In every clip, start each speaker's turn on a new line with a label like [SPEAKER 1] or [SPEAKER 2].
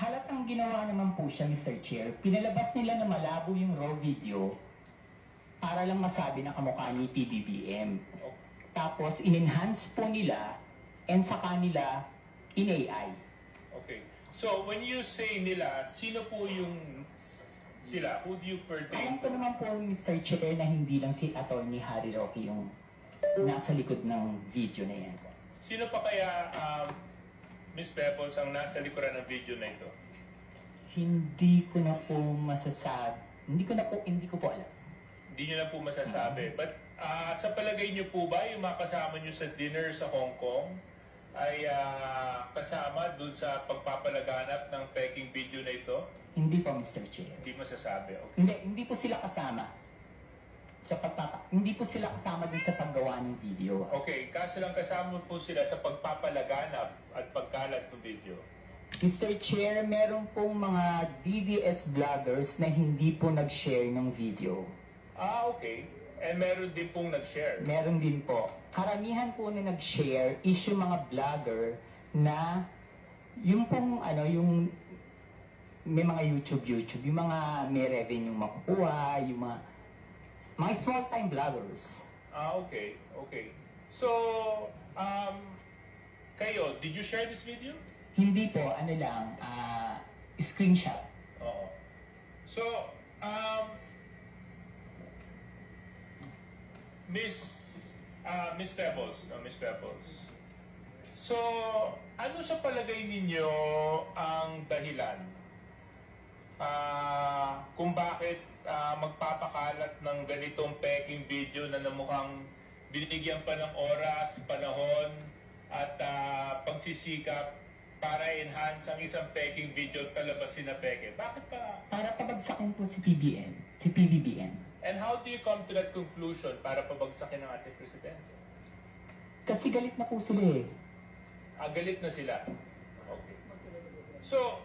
[SPEAKER 1] Halatang ginawa naman po siya, Mr. Chair. Pinalabas nila na malabo yung raw video para lang masabi na kamukha ni PBBM. Tapos, in-enhance po nila and sa kanila in-AI.
[SPEAKER 2] Okay. So, when you say nila, sino po yung sila? Who do you pertain
[SPEAKER 1] Alam ko
[SPEAKER 2] to?
[SPEAKER 1] naman po, Mr. Chair, na hindi lang si Atty. Harry Roque yung nasa likod ng video na yan.
[SPEAKER 2] Sino pa kaya, Ms. Pebbles, ang nasa likuran ng video na ito?
[SPEAKER 1] Hindi ko na po masasabi. Hindi ko po alam.
[SPEAKER 2] Hindi nyo na po masasabi. But sa palagay nyo po ba, yung mga kasama nyo sa dinner sa Hong Kong ay kasama dun sa pagpapalaganap ng peking video na ito?
[SPEAKER 1] Hindi po, Mr. Chair.
[SPEAKER 2] Hindi masasabi. Okay.
[SPEAKER 1] Hindi po sila kasama. Hindi po sila kasama dun sa paggawa ng video.
[SPEAKER 2] Okay, kaso lang kasama po sila sa pagpapalaganap at pagkalat ng video.
[SPEAKER 1] Mr. Chair, meron pong mga DDS vloggers na hindi po nag-share ng video.
[SPEAKER 2] Okay. And meron din pong nag-share.
[SPEAKER 1] Meron din po. Karamihan po na nag-share is yung mga vlogger na yung pong yung may mga YouTube, yung mga may revenue makukuha, yung mga small-time vloggers.
[SPEAKER 2] Okay. Okay. So, kayo, did you share this video?
[SPEAKER 1] Hindi po, screenshot.
[SPEAKER 2] Oo. So, Miss Pebbles, Miss Pebbles. So, ano sa palagay ninyo ang dahilan kung bakit magpapakalat ng ganitong peking video na namukhang binigyan pa ng oras, panahon, at pagsisikap para enhance ang isang peking video at palabasin na peke? Bakit pa?
[SPEAKER 1] Para pabagsakin po si PBBM.
[SPEAKER 2] And how do you come to that conclusion para pabagsakin ng ating presidente?
[SPEAKER 1] Kasi galit na po sila eh.
[SPEAKER 2] Galit na sila. Okay. So,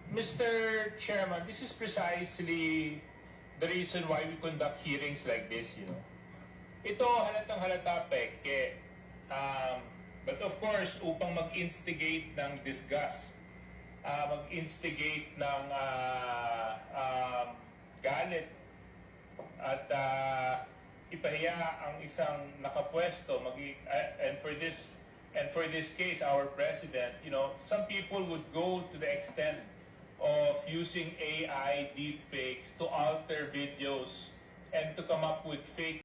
[SPEAKER 2] Mr. Chairman, this is precisely the reason why we conduct hearings like this, you know. Ito halatang halata peke. But of course, upang mag-instigate ng disgust, mag-instigate ng galit, at ipahiya ang isang nakapwesto, and for this case, our president, you know, some people would go to the extent of using AI deepfakes to alter videos and to come up with fake